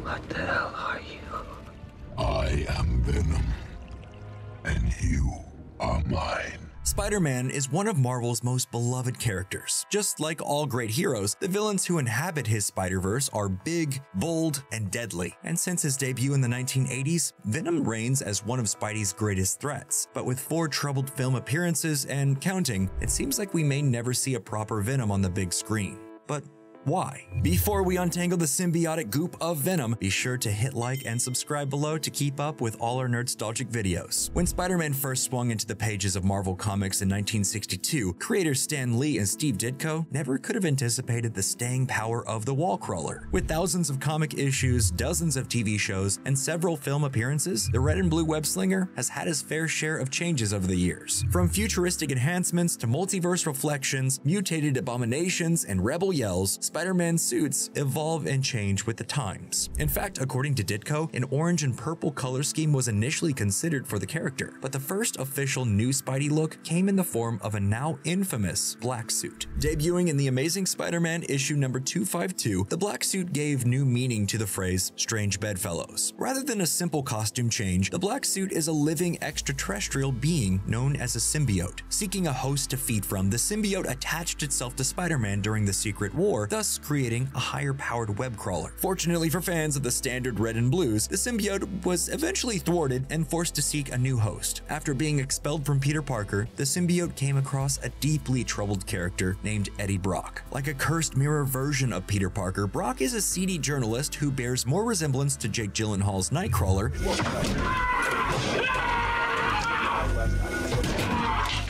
What the hell are you? I am Venom, and you are mine. Spider-Man is one of Marvel's most beloved characters. Just like all great heroes, the villains who inhabit his Spider-Verse are big, bold, and deadly. And since his debut in the 1980s, Venom reigns as one of Spidey's greatest threats. But with 4 troubled film appearances and counting, it seems like we may never see a proper Venom on the big screen. But why? Before we untangle the symbiotic goop of Venom, be sure to hit like and subscribe below to keep up with all our Nerdstalgic videos. When Spider-Man first swung into the pages of Marvel Comics in 1962, creators Stan Lee and Steve Ditko never could have anticipated the staying power of the wall crawler. With thousands of comic issues, dozens of TV shows, and several film appearances, the red and blue web slinger has had his fair share of changes over the years. From futuristic enhancements to multiverse reflections, mutated abominations, and rebel yells, Spider-Man suits evolve and change with the times. In fact, according to Ditko, an orange and purple color scheme was initially considered for the character, but the first official new Spidey look came in the form of a now infamous black suit. Debuting in The Amazing Spider-Man issue number 252, the black suit gave new meaning to the phrase strange bedfellows. Rather than a simple costume change, the black suit is a living extraterrestrial being known as a symbiote. Seeking a host to feed from, the symbiote attached itself to Spider-Man during the Secret War, thus creating a higher-powered web crawler. Fortunately for fans of the standard red and blues, the symbiote was eventually thwarted and forced to seek a new host. After being expelled from Peter Parker, the symbiote came across a deeply troubled character named Eddie Brock. Like a cursed mirror version of Peter Parker, Brock is a seedy journalist who bears more resemblance to Jake Gyllenhaal's Nightcrawler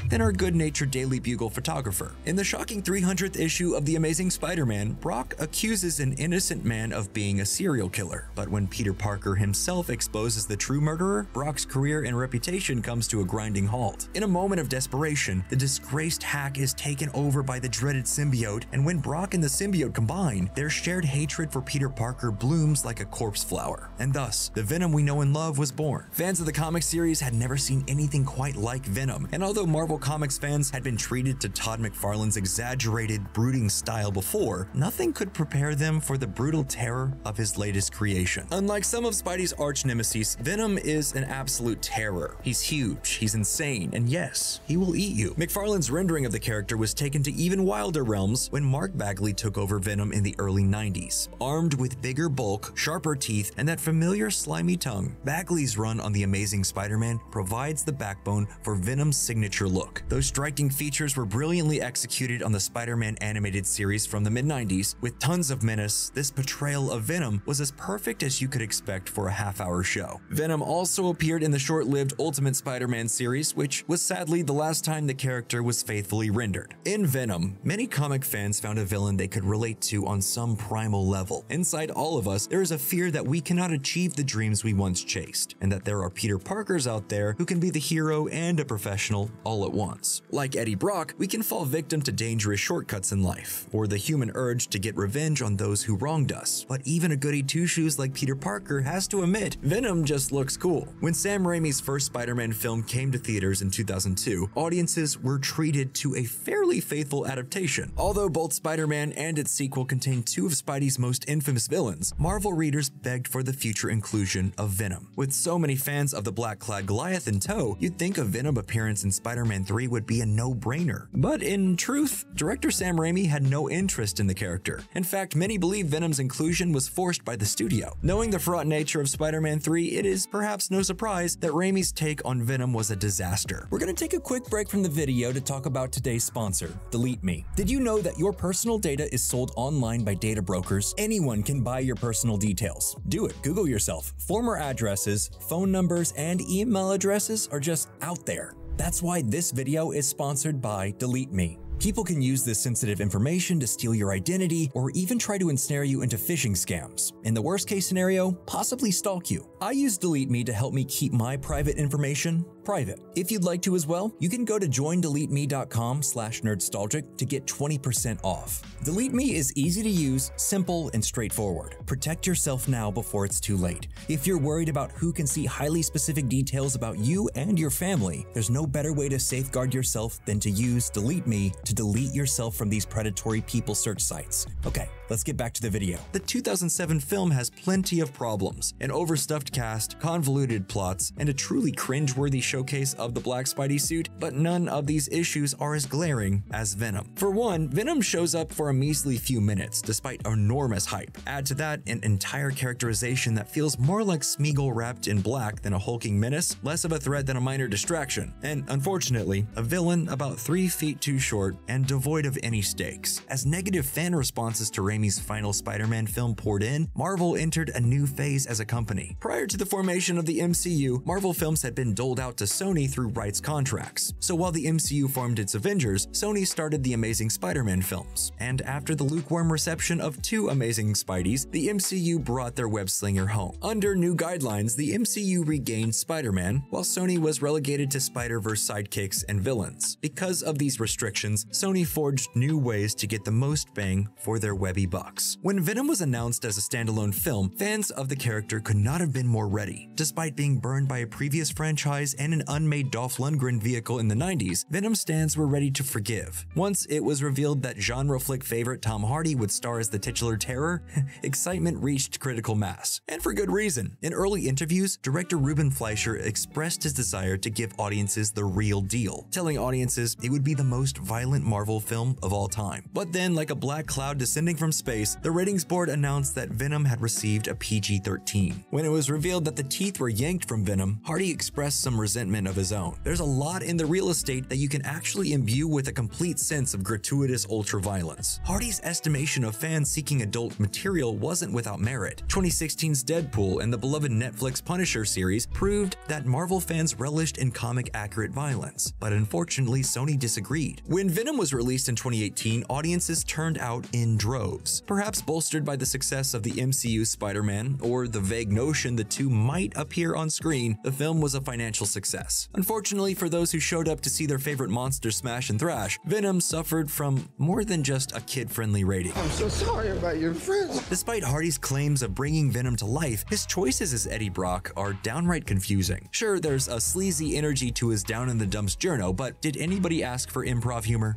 than our good-natured Daily Bugle photographer. In the shocking 300th issue of The Amazing Spider-Man, Brock accuses an innocent man of being a serial killer. But when Peter Parker himself exposes the true murderer, Brock's career and reputation comes to a grinding halt. In a moment of desperation, the disgraced hack is taken over by the dreaded symbiote, and when Brock and the symbiote combine, their shared hatred for Peter Parker blooms like a corpse flower. And thus, the Venom we know and love was born. Fans of the comic series had never seen anything quite like Venom, and although Marvel Comics fans had been treated to Todd McFarlane's exaggerated, brooding style before, nothing could prepare them for the brutal terror of his latest creation. Unlike some of Spidey's arch nemesis, Venom is an absolute terror. He's huge, he's insane, and yes, he will eat you. McFarlane's rendering of the character was taken to even wilder realms when Mark Bagley took over Venom in the early 90s. Armed with bigger bulk, sharper teeth, and that familiar slimy tongue, Bagley's run on The Amazing Spider-Man provides the backbone for Venom's signature look. Those striking features were brilliantly executed on the Spider-Man animated series from the mid-90s. With tons of menace, this portrayal of Venom was as perfect as you could expect for a half-hour show. Venom also appeared in the short-lived Ultimate Spider-Man series, which was sadly the last time the character was faithfully rendered. In Venom, many comic fans found a villain they could relate to on some primal level. Inside all of us, there is a fear that we cannot achieve the dreams we once chased, and that there are Peter Parkers out there who can be the hero and a professional all at once. Like Eddie Brock, we can fall victim to dangerous shortcuts in life, or the human urge to get revenge on those who wronged us. But even a goody two-shoes like Peter Parker has to admit, Venom just looks cool. When Sam Raimi's first Spider-Man film came to theaters in 2002, audiences were treated to a fairly faithful adaptation. Although both Spider-Man and its sequel contained 2 of Spidey's most infamous villains, Marvel readers begged for the future inclusion of Venom. With so many fans of the black-clad Goliath in tow, you'd think a Venom appearance in Spider-Man 3 would be a no-brainer. But in truth, director Sam Raimi had no interest in the character. In fact, many believe Venom's inclusion was forced by the studio. Knowing the fraught nature of Spider-Man 3, it is perhaps no surprise that Raimi's take on Venom was a disaster. We're gonna take a quick break from the video to talk about today's sponsor, Delete Me. Did you know that your personal data is sold online by data brokers? Anyone can buy your personal details. Do it. Google yourself. Former addresses, phone numbers, and email addresses are just out there. That's why this video is sponsored by Delete Me. People can use this sensitive information to steal your identity or even try to ensnare you into phishing scams. In the worst case scenario, possibly stalk you. I use Delete Me to help me keep my private information private. If you'd like to as well, you can go to joindeleteme.com/nerdstalgic to get 20% off. Delete Me is easy to use, simple, and straightforward. Protect yourself now before it's too late. If you're worried about who can see highly specific details about you and your family, there's no better way to safeguard yourself than to use Delete Me to delete yourself from these predatory people search sites. Okay, let's get back to the video. The 2007 film has plenty of problems: an overstuffed cast, convoluted plots, and a truly cringeworthy showcase of the black Spidey suit, but none of these issues are as glaring as Venom. For one, Venom shows up for a measly few minutes, despite enormous hype. Add to that an entire characterization that feels more like Smeagol wrapped in black than a hulking menace, less of a threat than a minor distraction, and unfortunately, a villain about 3 feet too short and devoid of any stakes. As negative fan responses to Raimi's final Spider-Man film poured in, Marvel entered a new phase as a company. Prior to the formation of the MCU, Marvel films had been doled out to Sony through rights contracts. So while the MCU formed its Avengers, Sony started the Amazing Spider-Man films. And after the lukewarm reception of 2 Amazing Spideys, the MCU brought their web-slinger home. Under new guidelines, the MCU regained Spider-Man, while Sony was relegated to Spider-Verse sidekicks and villains. Because of these restrictions, Sony forged new ways to get the most bang for their webby bucks. When Venom was announced as a standalone film, fans of the character could not have been more ready. Despite being burned by a previous franchise and an unmade Dolph Lundgren vehicle in the 90s, Venom stans were ready to forgive. Once it was revealed that genre flick favorite Tom Hardy would star as the titular terror, excitement reached critical mass. And for good reason. In early interviews, director Ruben Fleischer expressed his desire to give audiences the real deal, telling audiences it would be the most violent Marvel film of all time. But then, like a black cloud descending from space, the ratings board announced that Venom had received a PG-13. When it was revealed that the teeth were yanked from Venom, Hardy expressed some resentment of his own. There's a lot in the real estate that you can actually imbue with a complete sense of gratuitous ultra-violence. Hardy's estimation of fans seeking adult material wasn't without merit. 2016's Deadpool and the beloved Netflix Punisher series proved that Marvel fans relished in comic-accurate violence, but unfortunately Sony disagreed. When Venom was released in 2018, audiences turned out in droves. Perhaps bolstered by the success of the MCU's Spider-Man, or the vague notion the two might appear on screen, the film was a financial success. Unfortunately for those who showed up to see their favorite monster smash and thrash, Venom suffered from more than just a kid-friendly rating. I'm so sorry about your friends. Despite Hardy's claims of bringing Venom to life, his choices as Eddie Brock are downright confusing. Sure, there's a sleazy energy to his down-in-the-dumps journo, but did anybody ask for improv humor?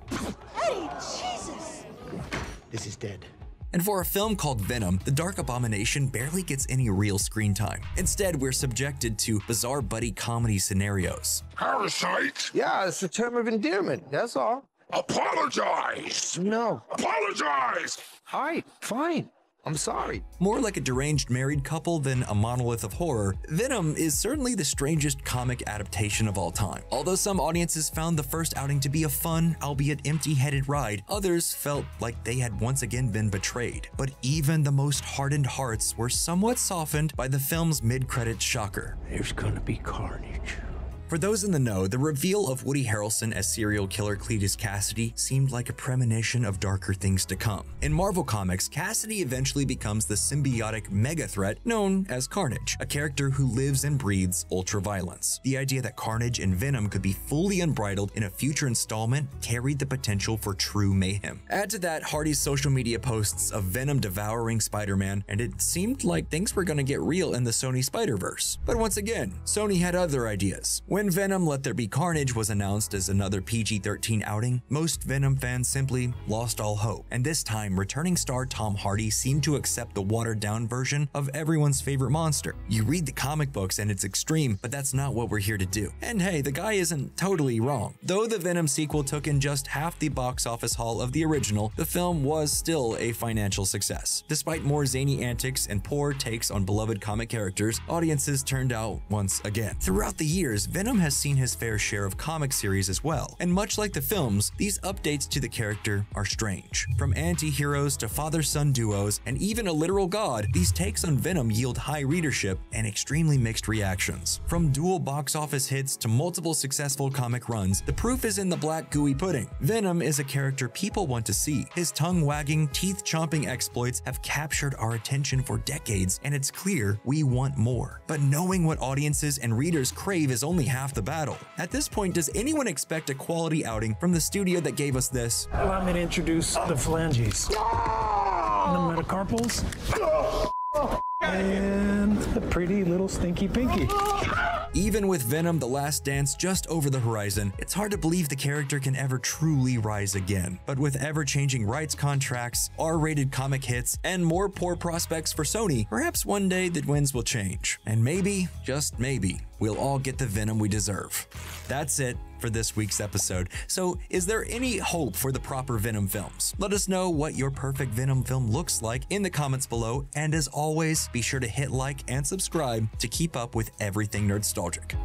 Eddie, Jesus! This is dead. And for a film called Venom, the Dark Abomination barely gets any real screen time. Instead, we're subjected to bizarre buddy comedy scenarios. Parasite! Yeah, it's a term of endearment, that's all. Apologize! No. Apologize! All right, fine. I'm sorry. More like a deranged married couple than a monolith of horror, Venom is certainly the strangest comic adaptation of all time. Although some audiences found the first outing to be a fun, albeit empty-headed ride, others felt like they had once again been betrayed. But even the most hardened hearts were somewhat softened by the film's mid-credits shocker. There's gonna be carnage. For those in the know, the reveal of Woody Harrelson as serial killer Cletus Cassidy seemed like a premonition of darker things to come. In Marvel Comics, Cassidy eventually becomes the symbiotic mega threat known as Carnage, a character who lives and breathes ultra-violence. The idea that Carnage and Venom could be fully unbridled in a future installment carried the potential for true mayhem. Add to that Hardy's social media posts of Venom devouring Spider-Man, and it seemed like things were gonna get real in the Sony Spider-Verse. But once again, Sony had other ideas. When Venom Let There Be Carnage was announced as another PG-13 outing, most Venom fans simply lost all hope. And this time, returning star Tom Hardy seemed to accept the watered-down version of everyone's favorite monster. You read the comic books and it's extreme, but that's not what we're here to do. And hey, the guy isn't totally wrong. Though the Venom sequel took in just half the box office haul of the original, the film was still a financial success. Despite more zany antics and poor takes on beloved comic characters, audiences turned out once again. Throughout the years, Venom has seen his fair share of comic series as well, and much like the films, these updates to the character are strange. From anti-heroes to father-son duos, and even a literal god, these takes on Venom yield high readership and extremely mixed reactions. From dual box office hits to multiple successful comic runs, the proof is in the black gooey pudding. Venom is a character people want to see. His tongue-wagging, teeth-chomping exploits have captured our attention for decades, and it's clear we want more. But knowing what audiences and readers crave is only half the battle. At this point, does anyone expect a quality outing from the studio that gave us this? Allow me to introduce the phalanges, the metacarpals, and the pretty little stinky pinky. Even with Venom: The Last Dance just over the horizon, it's hard to believe the character can ever truly rise again. But with ever-changing rights contracts, R-rated comic hits, and more poor prospects for Sony, perhaps one day the winds will change. And maybe, just maybe, we'll all get the Venom we deserve. That's it for this week's episode. So, is there any hope for the proper Venom films? Let us know what your perfect Venom film looks like in the comments below, and as always, be sure to hit like and subscribe to keep up with everything Nerdstalgic.